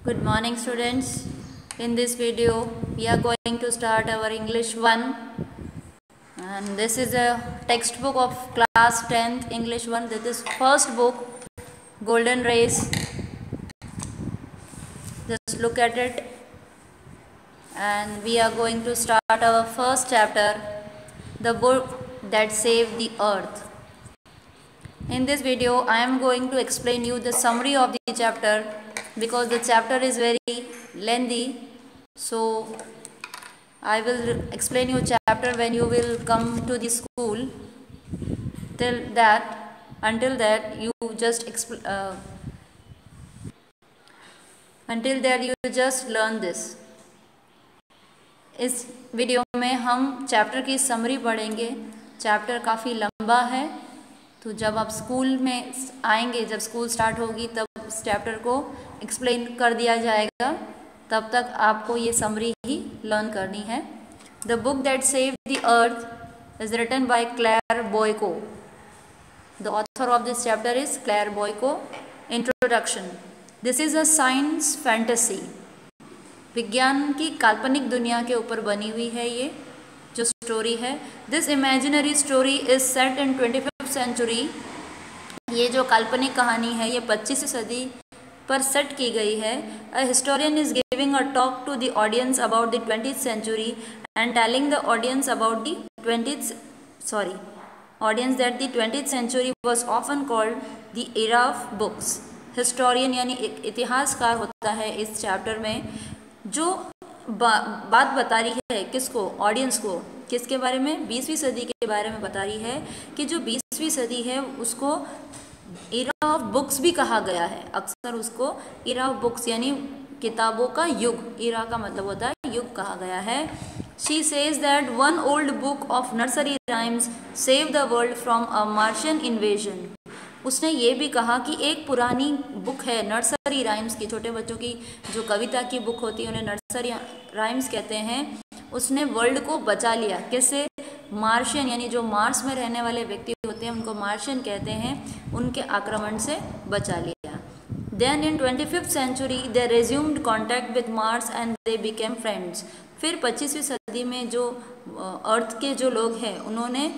Good morning, students. In this video, we are going to start our English 1, and this is a textbook of class 10th English 1. This is first book, Golden Race. Just look at it, and we are going to start our first chapter, the book that saved the earth. In this video, I am going to explain you the summary of the chapter because the chapter is very lengthy. So I will explain you chapter when you will come to the school. Until that you just learn this. इस video में हम chapter की summary पढ़ेंगे. Chapter काफ़ी लंबा है, तो जब आप स्कूल में आएंगे, जब स्कूल स्टार्ट होगी, तब इस चैप्टर को एक्सप्लेन कर दिया जाएगा. तब तक आपको ये समरी ही लर्न करनी है. The book that saved the earth is written by Claire Boiko. The author of this chapter is Claire Boiko. Introduction. This is a science fantasy. विज्ञान की काल्पनिक दुनिया के ऊपर बनी हुई है ये जो स्टोरी है. This imaginary story is set in 25th century. ये जो काल्पनिक कहानी है ये 25वीं सदी पर सेट की गई है. A historian is giving a talk to the audience about the 20th century and telling the audience about the 20th century was often called the era of books. Historian यानी एक इतिहासकार होता है इस चैप्टर में, जो बात बता रही है किसको, ऑडियंस को. किसके बारे में? 20वीं सदी के बारे में बता रही है कि जो 20वीं सदी है उसको इरा ऑफ बुक्स भी कहा गया है. अक्सर उसको इरा ऑफ बुक्स यानी किताबों का युग, इरा का मतलब होता है युग, कहा गया है. She says that one old book of nursery rhymes save the world from a Martian invasion. उसने ये भी कहा कि एक पुरानी बुक है नर्सरी राइम्स की, छोटे बच्चों की जो कविता की बुक होती है उन्हें नर्सरी राइम्स कहते हैं. उसने वर्ल्ड को बचा लिया. किससे? मार्शियन यानी जो मार्स में रहने वाले व्यक्ति होते हैं उनको मार्शियन कहते हैं, उनके आक्रमण से बचा लिया. Then in 25th century they resumed contact with Mars and they became friends. फिर 25वीं सदी में जो अर्थ के जो लोग हैं उन्होंने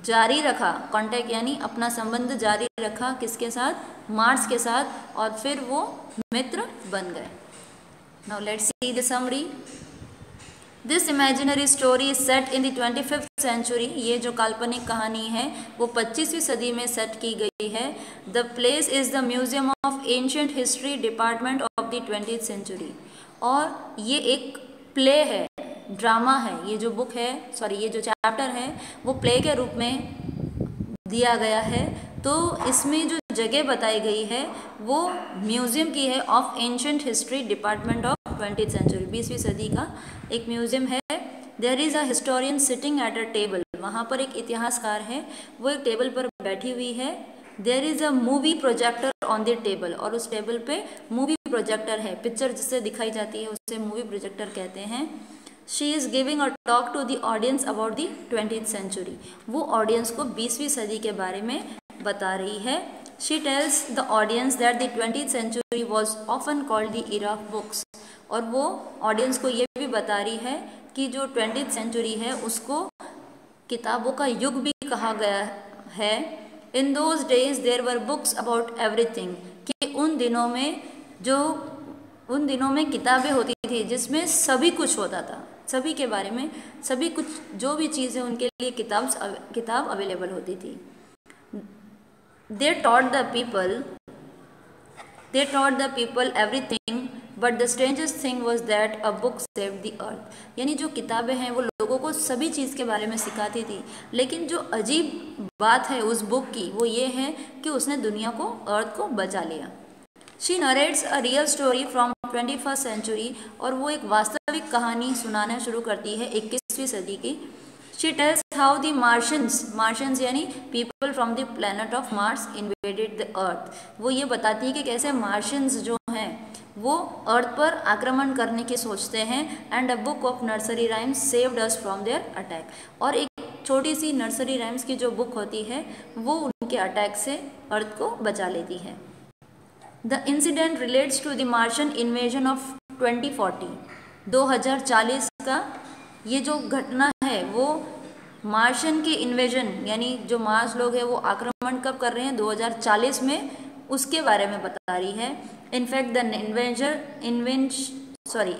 जारी रखा कांटेक्ट यानी अपना संबंध जारी रखा. किसके साथ? मार्स के साथ. और फिर वो मित्र बन गए. Now let's see the summary. This imaginary story is set in the 25th century. ये जो काल्पनिक कहानी है वो 25वीं सदी में सेट की गई है. The place is the museum of ancient history department of the 20th century. और ये एक प्ले है, ड्रामा है. ये जो बुक है, ये जो चैप्टर है वो प्ले के रूप में दिया गया है. तो इसमें जो जगह बताई गई है वो म्यूजियम की है, of ancient history department of 20th century. 20वीं सदी का एक म्यूजियम है. There is a historian sitting at a table. वहाँ पर एक इतिहासकार है, वो एक टेबल पर बैठी हुई है. There is a movie projector on the table. और उस टेबल पे मूवी प्रोजेक्टर है, पिक्चर जिससे दिखाई जाती है उसे मूवी प्रोजेक्टर कहते हैं. She is giving a talk to the audience about the 20th century. वो ऑडियंस को 20वीं सदी के बारे में बता रही है. She tells the audience that the 20th century was often called the era of books. और वो ऑडियंस को ये भी बता रही है कि जो 20th सेंचुरी है उसको किताबों का युग भी कहा गया है. In those days there were books about everything. कि उन दिनों में किताबें होती थी जिसमें सभी कुछ होता था, सभी के बारे में, सभी कुछ जो भी चीज़ है उनके लिए किताब अवेलेबल होती थी. They taught the people everything but the strangest thing was that a book saved the अर्थ. यानी जो किताबें हैं वो लोगों को सभी चीज़ के बारे में सिखाती थी, लेकिन जो अजीब बात है उस बुक की वो ये है कि उसने दुनिया को, अर्थ को बचा लिया. She narrates a real story from 21st century. और वो एक वास्तविक कहानी सुनाना शुरू करती है 21वीं सदी की. She tells how the Martians यानी people from the planet of Mars invaded the earth. वो ये बताती है कि कैसे मार्शियंस जो हैं वो अर्थ पर आक्रमण करने की सोचते हैं. And a book of nursery rhymes saved us from there attack. और एक छोटी सी नर्सरी राइम्स की जो बुक होती है वो उनके अटैक से अर्थ को बचा लेती है. The incident relates to the Martian invasion of 2040। 2040 का ये जो घटना है वो मार्शियन के इन्वेजन यानी जो मार्स लोग हैं वो आक्रमण कब कर रहे हैं 2040 में, उसके बारे में बता रही है। In fact the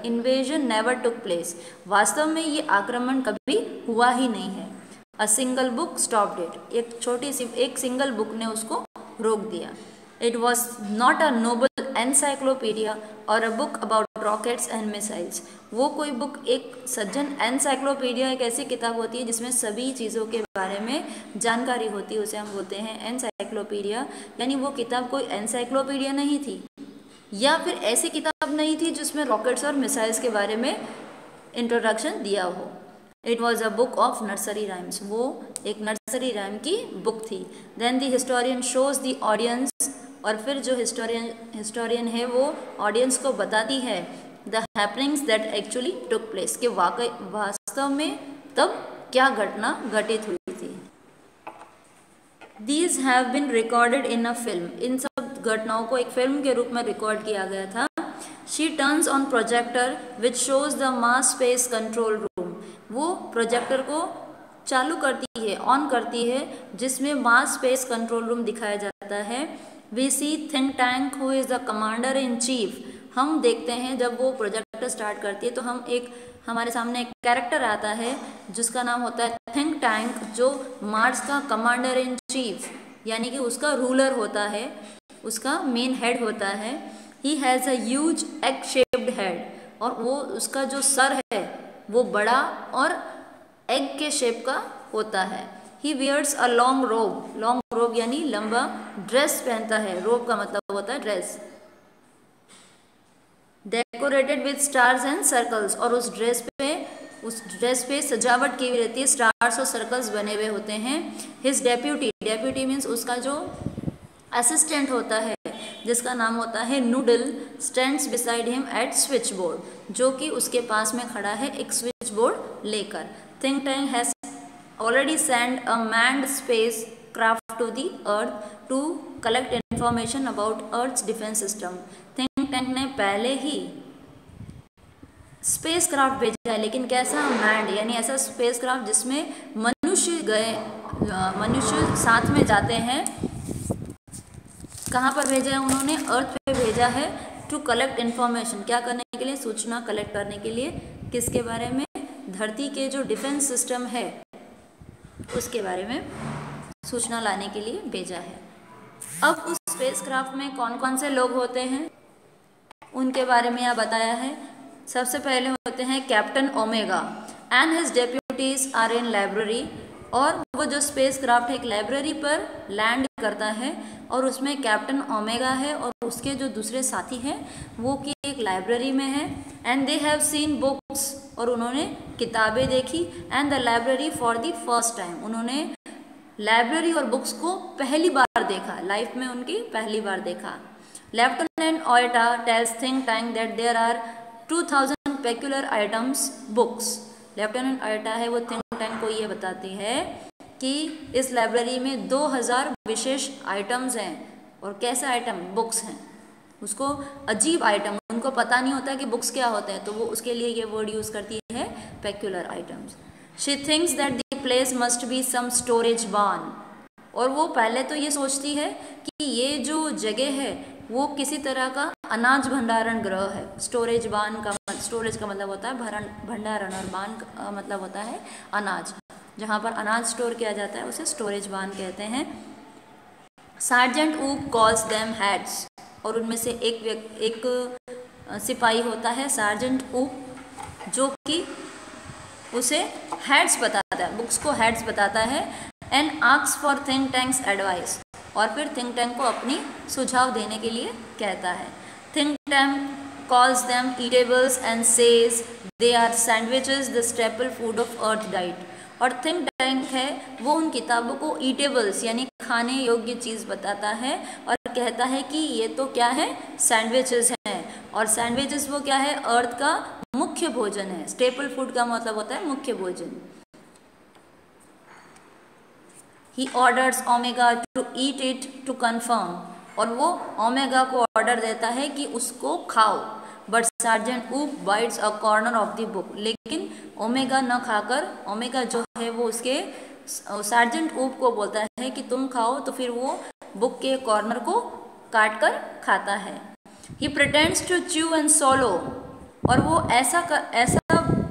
invasion never took place. वास्तव में ये आक्रमण कभी हुआ ही नहीं है। A single book stopped it. एक सिंगल बुक ने उसको रोक दिया। It was not a noble encyclopaedia और a book about rockets and missiles. वो कोई बुक, एक सज्जन एनसाइक्लोपीडिया एक ऐसी किताब होती है जिसमें सभी चीज़ों के बारे में जानकारी होती है, उसे हम बोलते हैं एनसाइक्लोपीडिया। यानी वो किताब कोई एनसाइक्लोपीडिया नहीं थी या फिर ऐसी किताब नहीं थी जिसमें रॉकेट्स और मिसाइल्स के बारे में इंट्रोडक्शन दिया हो। It was a book of nursery rhymes. वो एक नर्सरी राइम की बुक थी। Then the historian shows the audience. और फिर जो हिस्टोरियन है वो ऑडियंस को बताती है the happenings that actually took place, कि वास्तव में तब क्या घटना घटित हुई थी। These have been recorded in a film. इन सब घटनाओं को एक फिल्म के रूप में रिकॉर्ड किया गया था। She turns on projector which shows the mass space control room. वो प्रोजेक्टर को चालू करती है, ऑन करती है, जिसमें मास स्पेस कंट्रोल रूम दिखाया जाता है। We see think tank who is the commander in chief. हम देखते हैं जब वो प्रोजेक्टर स्टार्ट करती है तो हमारे सामने एक कैरेक्टर आता है जिसका नाम होता है थिंक टैंक, जो मार्स का कमांडर इन चीफ यानी कि उसका रूलर होता है, उसका मेन हेड होता है। He has a huge egg shaped head. और वो उसका जो सर है वो बड़ा और एग के शेप का होता है। ही वियर्स अ लॉन्ग रोब। लॉन्ग रोब यानी लंबा ड्रेस पहनता है। रोब का मतलब होता है dress. Decorated with stars and circles. और उस ड्रेस पे सजावट की हुई रहती है, स्टार्स और सर्कल्स बने हुए होते हैं। हिज डेप्यूटी मीन्स उसका जो असिस्टेंट होता है जिसका नाम होता है Noodle, stands beside him at switch board, जो कि उसके पास में खड़ा है एक स्विच बोर्ड लेकर। Think tank has already send a manned space craft to the earth to collect information about earth's defence system. Think tank ने पहले ही स्पेस क्राफ्ट भेजा है, लेकिन कैसा मैंड यानी ऐसा स्पेस क्राफ्ट जिसमें मनुष्य साथ में जाते हैं। कहाँ पर भेजा है उन्होंने? अर्थ पे भेजा है टू कलेक्ट इन्फॉर्मेशन। क्या करने के लिए? सूचना कलेक्ट करने के लिए। किसके बारे में? धरती के जो डिफेंस सिस्टम है उसके बारे में सूचना लाने के लिए भेजा है। अब उस स्पेसक्राफ्ट में कौन कौन से लोग होते हैं उनके बारे में यहाँ बताया है। सबसे पहले होते हैं captain Omega and his deputies are in library. और वो जो स्पेसक्राफ्ट है एक लाइब्रेरी पर लैंड करता है और उसमें कैप्टन ओमेगा है और उसके जो दूसरे साथी हैं वो कि एक लाइब्रेरी में है। And they have seen books. और उन्होंने किताबें देखी। And the library for the first time. उन्होंने लाइब्रेरी और बुक्स को पहली बार देखा, लाइफ में उनकी पहली बार देखा। Lieutenant Iota tells think tank that there are 2000 peculiar items books. Lieutenant Iota है वो थिंक टैंक को ये बताती है कि इस लाइब्रेरी में 2000 विशेष आइटम्स हैं। और कैसे आइटम? बुक्स हैं। उसको अजीब आइटम, उनको पता नहीं होता कि बुक्स क्या होते हैं, तो वो उसके लिए ये वर्ड यूज़ करती है peculiar items. She thinks that the place must be some storage barn. और वो पहले तो ये सोचती है कि ये जो जगह है वो किसी तरह का अनाज भंडारण गृह है। स्टोरेज का मतलब होता है भंडारण और बान का मतलब होता है अनाज। जहाँ पर अनाज स्टोर किया जाता है उसे स्टोरेज बान कहते हैं। सार्जेंट ऊप कॉल्स देम हेड्स। और उनमें से एक सिपाही होता है सार्जेंट ऊप, जो कि उसे हेड्स बताता है, बुक्स को हेड्स बताता है। And asks for think tanks advice. और फिर थिंक टैंक को अपनी सुझाव देने के लिए कहता है। Think tank calls them eatables and says they are sandwiches, the staple food of earth diet। और थिंक टैंक है वो उन किताबों को ईटेबल्स यानी खाने योग्य चीज़ बताता है और कहता है कि ये तो क्या है? सैंडविचेस हैं। और सैंडविचेस वो क्या है? अर्थ का मुख्य भोजन है। स्टेपल फूड का मतलब होता है मुख्य भोजन। He orders Omega to eat it to confirm। और वो ओमेगा को ऑर्डर देता है कि उसको खाओ, बट सार्जेंट ऊप bytes a corner of the book, लेकिन ओमेगा न खाकर ओमेगा जो है वो उसके सार्जेंट ऊप को बोलता है कि तुम खाओ, तो फिर वो बुक के कॉर्नर को काट कर खाता है। He pretends to chew and swallow, और वो ऐसा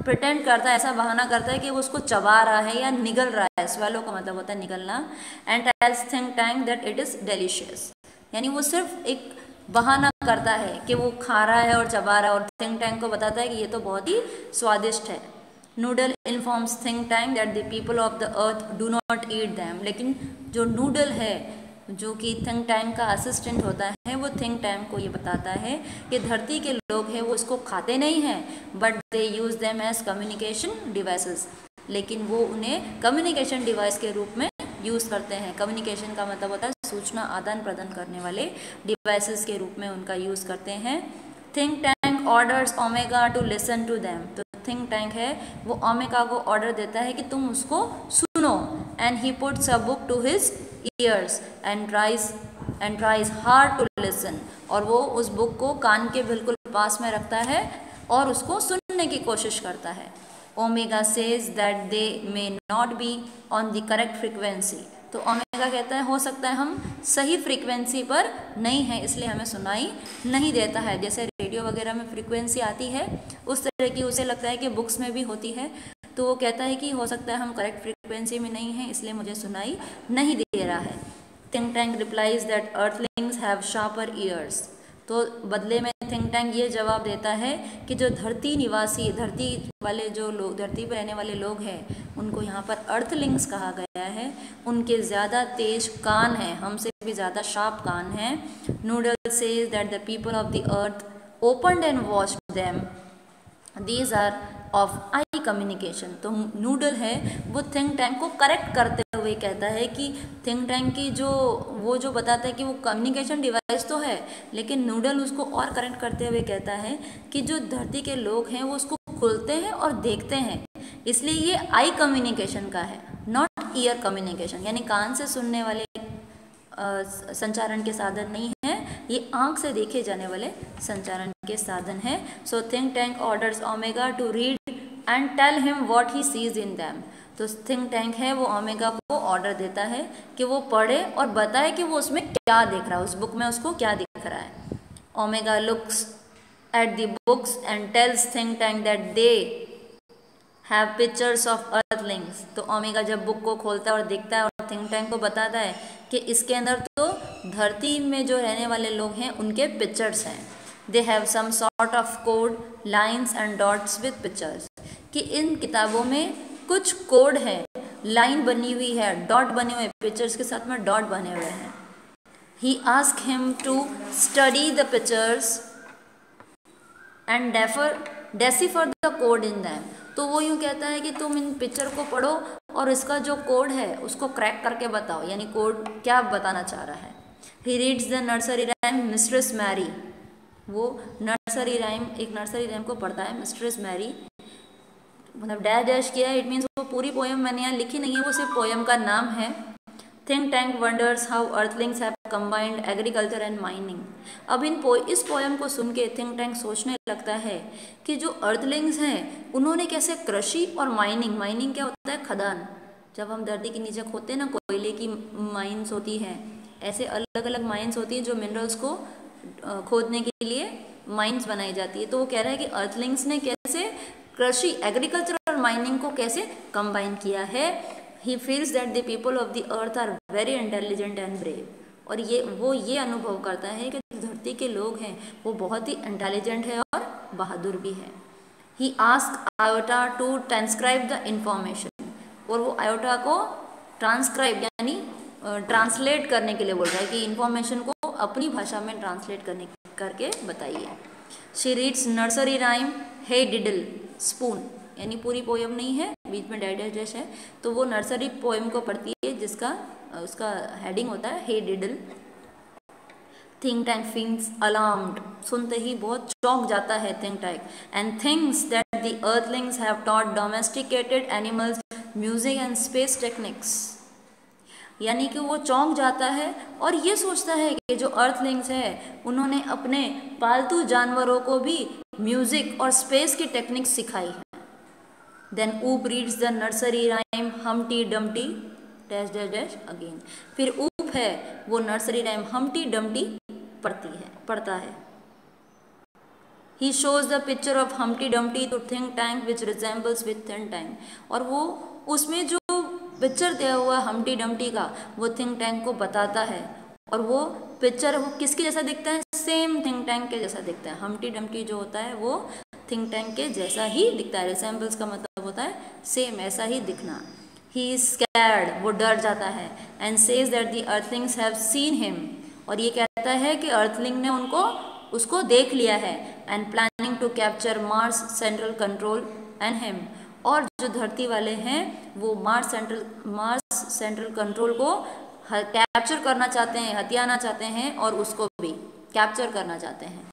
प्रिटेंड करता है, ऐसा बहाना करता है कि वो उसको चबा रहा है या निगल रहा है, स्वैलो का मतलब होता है निगलना, and tells think tank that it is delicious, यानी वो सिर्फ एक बहाना करता है कि वो खा रहा है और चबा रहा है, और थिंक टैंक को बताता है कि ये तो बहुत ही स्वादिष्ट है। Noodle informs think tank that the people of the earth do not eat them, लेकिन जो नूडल है जो कि थिंक टैंक का असिस्टेंट होता है, वो थिंक टैंक को ये बताता है कि धरती के लोग हैं वो इसको खाते नहीं हैं, but they use them as communication devices, लेकिन वो उन्हें कम्युनिकेशन डिवाइस के रूप में यूज़ करते हैं। कम्युनिकेशन का मतलब होता है सूचना आदान प्रदान करने वाले डिवाइसेस के रूप में उनका यूज़ करते हैं। Think tank orders Omega to listen to them, तो थिंक टैंक है वो ओमेगा को ऑर्डर देता है कि तुम उसको सुनो, and he puts a book to his ears and tries hard to listen, और वो उस बुक को कान के बिल्कुल पास में रखता है और उसको सुनने की कोशिश करता है। Omega says that they may not be on the correct frequency, तो ओमेगा कहता है हो सकता है हम सही फ्रीक्वेंसी पर नहीं हैं, इसलिए हमें सुनाई नहीं देता है। जैसे रेडियो वगैरह में फ्रीक्वेंसी आती है उस तरह की उसे लगता है कि बुक्स में भी होती है, तो वो कहता है कि हो सकता है हम करेक्ट फ्रीक्वेंसी में नहीं हैं, इसलिए मुझे सुनाई नहीं दे रहा है। Think tank replies that Earthlings have sharper years, तो बदले में थिंक टैंक ये जवाब देता है कि जो धरती निवासी, धरती वाले जो लोग, धरती पर रहने वाले लोग हैं, उनको यहाँ पर अर्थलिंग्स कहा गया है, उनके ज़्यादा तेज कान हैं, हमसे भी ज़्यादा शार्प कान हैं। Noodle says that the people of the earth opened and watched them, these are of eye communication, तो नूडल है वो थिंक टैंक को करेक्ट करते हुए कहता है कि थिंक टैंक की जो बताता है कि वो कम्युनिकेशन डिवाइस तो है, लेकिन नूडल उसको और करेक्ट करते हुए कहता है कि जो धरती के लोग हैं वो उसको खुलते हैं और देखते हैं, इसलिए ये आई कम्युनिकेशन का है, नॉट ईयर कम्युनिकेशन, यानी कान से सुनने वाले संचारण के साधन नहीं है, ये आंख से देखे जाने वाले संचारण के साधन है। So Think tank orders Omega to read and tell him what he sees in them, तो थिंक टैंक है वो ओमेगा को ऑर्डर देता है कि वो पढ़े और बताए कि वो उसमें क्या देख रहा है, उस बुक में उसको क्या दिख रहा है। Omega looks at the books and tells think tank that they have pictures of earthlings, तो ओमेगा जब बुक को खोलता है और देखता है और थिंक टैंक को बताता है कि इसके अंदर तो धरती में जो रहने वाले लोग हैं उनके पिक्चर्स हैं। They have some sort of code lines and dots with pictures, कि इन किताबों में कुछ कोड है, लाइन बनी हुई है, डॉट बने हुए, पिक्चर्स के साथ में डॉट बने हुए हैं। He ask him to study the pictures and decipher the code in them, तो वो यूँ कहता है कि तुम इन पिक्चर को पढ़ो और इसका जो कोड है उसको क्रैक करके बताओ, यानी कोड क्या बताना चाह रहा है। He reads the nursery rhyme Mistress Mary, वो नर्सरी राइम, एक नर्सरी राइम को पढ़ता है मिस्ट्रेस मैरी, मतलब डैश डैश किया है, इट मीन्स वो पूरी पोएम मैंने यहाँ लिखी नहीं है, वो सिर्फ पोएम का नाम है। Think tank wonders how Earthlings have combined agriculture and mining, अब इस पोएम को सुन के थिंक टैंक सोचने लगता है कि जो अर्थलिंग्स हैं उन्होंने कैसे कृषि और माइनिंग क्या होता है, खदान, जब हम धरती के नीचे खोदते हैं ना, कोयले की माइंस होती हैं, ऐसे अलग अलग माइंस होती हैं जो मिनरल्स को खोदने के लिए माइंस बनाई जाती है, तो वो कह रहा है कि अर्थलिंग्स ने कैसे कृषि, एग्रीकल्चर और माइनिंग को कैसे कंबाइन किया है। He feels that the people of the earth are very intelligent and brave, और वो ये अनुभव करता है कि धरती के लोग हैं वो बहुत ही इंटेलिजेंट है और बहादुर भी है। He ask Iota to transcribe the information, और वो आयोटा को ट्रांसक्राइब यानी ट्रांसलेट करने के लिए बोल रहा है कि इंफॉर्मेशन को अपनी भाषा में ट्रांसलेट करके बताइए। She reads nursery rhyme hey diddle spoon, यानी पूरी पोएम नहीं है, बीच में डैश डैश है, तो वो नर्सरी पोएम को पढ़ती है जिसका उसका हेडिंग होता है हे डिडल। थिंक टैंक फील्स अलार्म्ड, सुनते ही बहुत चौंक जाता है think tank, and thinks that the Earthlings have taught domesticated animals music and space techniques, यानी कि वो चौंक जाता है और ये सोचता है कि जो अर्थलिंग्स है उन्होंने अपने पालतू जानवरों को भी म्यूजिक और स्पेस की टेक्निक्स सिखाई है। देन ऊप reads the nursery rhyme हमटी Dumpty dash dash dash again. फिर ऊप है वो नर्सरी राइम हमटी डमटी पढ़ता है। He shows the picture of Humpty Dumpty to Think Tank which resembles with Think Tank। और वो उसमें जो पिक्चर दिया हुआ हम्टी डम्टी का वो थिंक टैंक को बताता है और वो पिक्चर वो किसके जैसा दिखता है, सेम थिंक टैंक के जैसा दिखता है। हम्टी डम्टी जो होता है वो थिंक टैंक के जैसा ही दिखता है। रिसेम्बल्स का मतलब होता है सेम, ऐसा ही दिखना। ही इज स्कैर्ड, वो डर जाता है। And says that the Earthlings have seen him, और ये कहता है कि अर्थलिंग ने उसको देख लिया है। And planning to capture Mars Central Control and him, और जो धरती वाले हैं वो मार्स सेंट्रल कंट्रोल को कैप्चर करना चाहते हैं, हथियाना चाहते हैं और उसको भी कैप्चर करना चाहते हैं।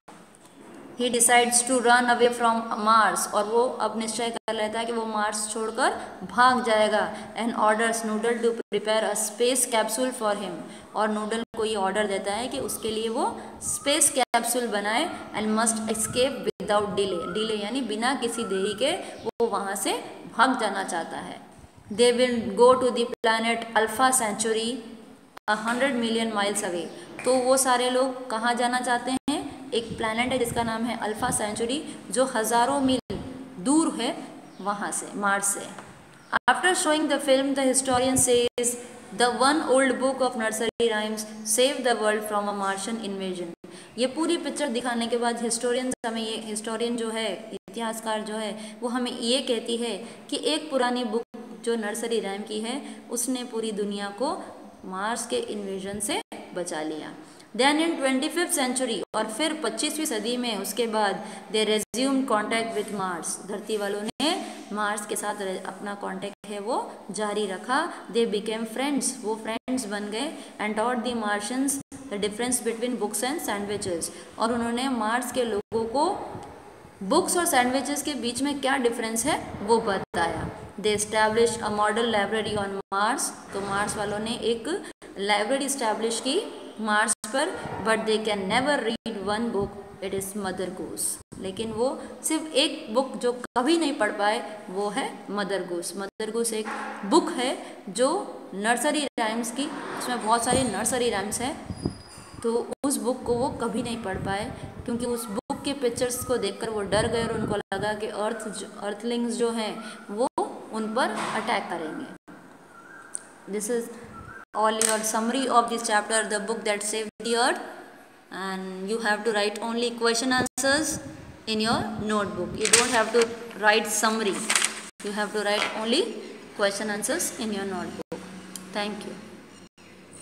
He decides to run away from Mars, और वो अब निश्चय कर लेता है कि वो मार्स छोड़कर भाग जाएगा। And orders Noodle to prepare a space capsule for him, और नूडल को ये ऑर्डर देता है कि उसके लिए वो स्पेस कैप्सूल बनाए। And must escape without delay यानी बिना किसी देरी के वो वहाँ से भाग जाना चाहता है। They will go to the planet Alpha Centauri 100 million miles away. तो वो सारे लोग कहाँ जाना चाहते हैं? एक प्लैनेट है जिसका नाम है अल्फा सेंचुरी, जो हज़ारों मील दूर है वहाँ से, मार्स से। After showing the film the historian says the one old book of nursery rhymes save the world from a Martian invasion. ये पूरी पिक्चर दिखाने के बाद हिस्टोरियन जो है, इतिहासकार जो है, वो हमें ये कहती है कि एक पुरानी बुक जो नर्सरी राइम की है उसने पूरी दुनिया को मार्स के इन्वेजन से बचा लिया। देन इन 25th सेंचुरी, और फिर 25वीं सदी में उसके बाद दे रेज्यूम कॉन्टैक्ट विथ मार्स, धरती वालों ने मार्स के साथ अपना कॉन्टैक्ट है वो जारी रखा। दे बिकेम फ्रेंड्स, वो फ्रेंड्स बन गए। And taught the Martians the difference between books and sandwiches, और उन्होंने मार्स के लोगों को बुक्स और सैंडविचेस के बीच में क्या डिफरेंस है वो बताया। They establish a model library on Mars, तो मार्स वालों ने एक लाइब्रेरी इस्टेब्लिश की मार्स पर। But they can never read one book, it is Mother Goose, लेकिन वो सिर्फ एक बुक जो कभी नहीं पढ़ पाए वो है मदर गूस। मदर गूस एक बुक है जो नर्सरी राइम्स की, उसमें बहुत सारी नर्सरी राइम्स हैं, तो उस बुक को वो कभी नहीं पढ़ पाए क्योंकि उस बुक के पिक्चर्स को देखकर वो डर गए और उनको लगा कि अर्थलिंग्स जो हैं वो उन पर अटैक करेंगे। This is all your summary of this chapter, the book that saved the earth, and you have to write only question answers in your notebook. You don't have to write summary, you have to write only question answers in your notebook. Thank you.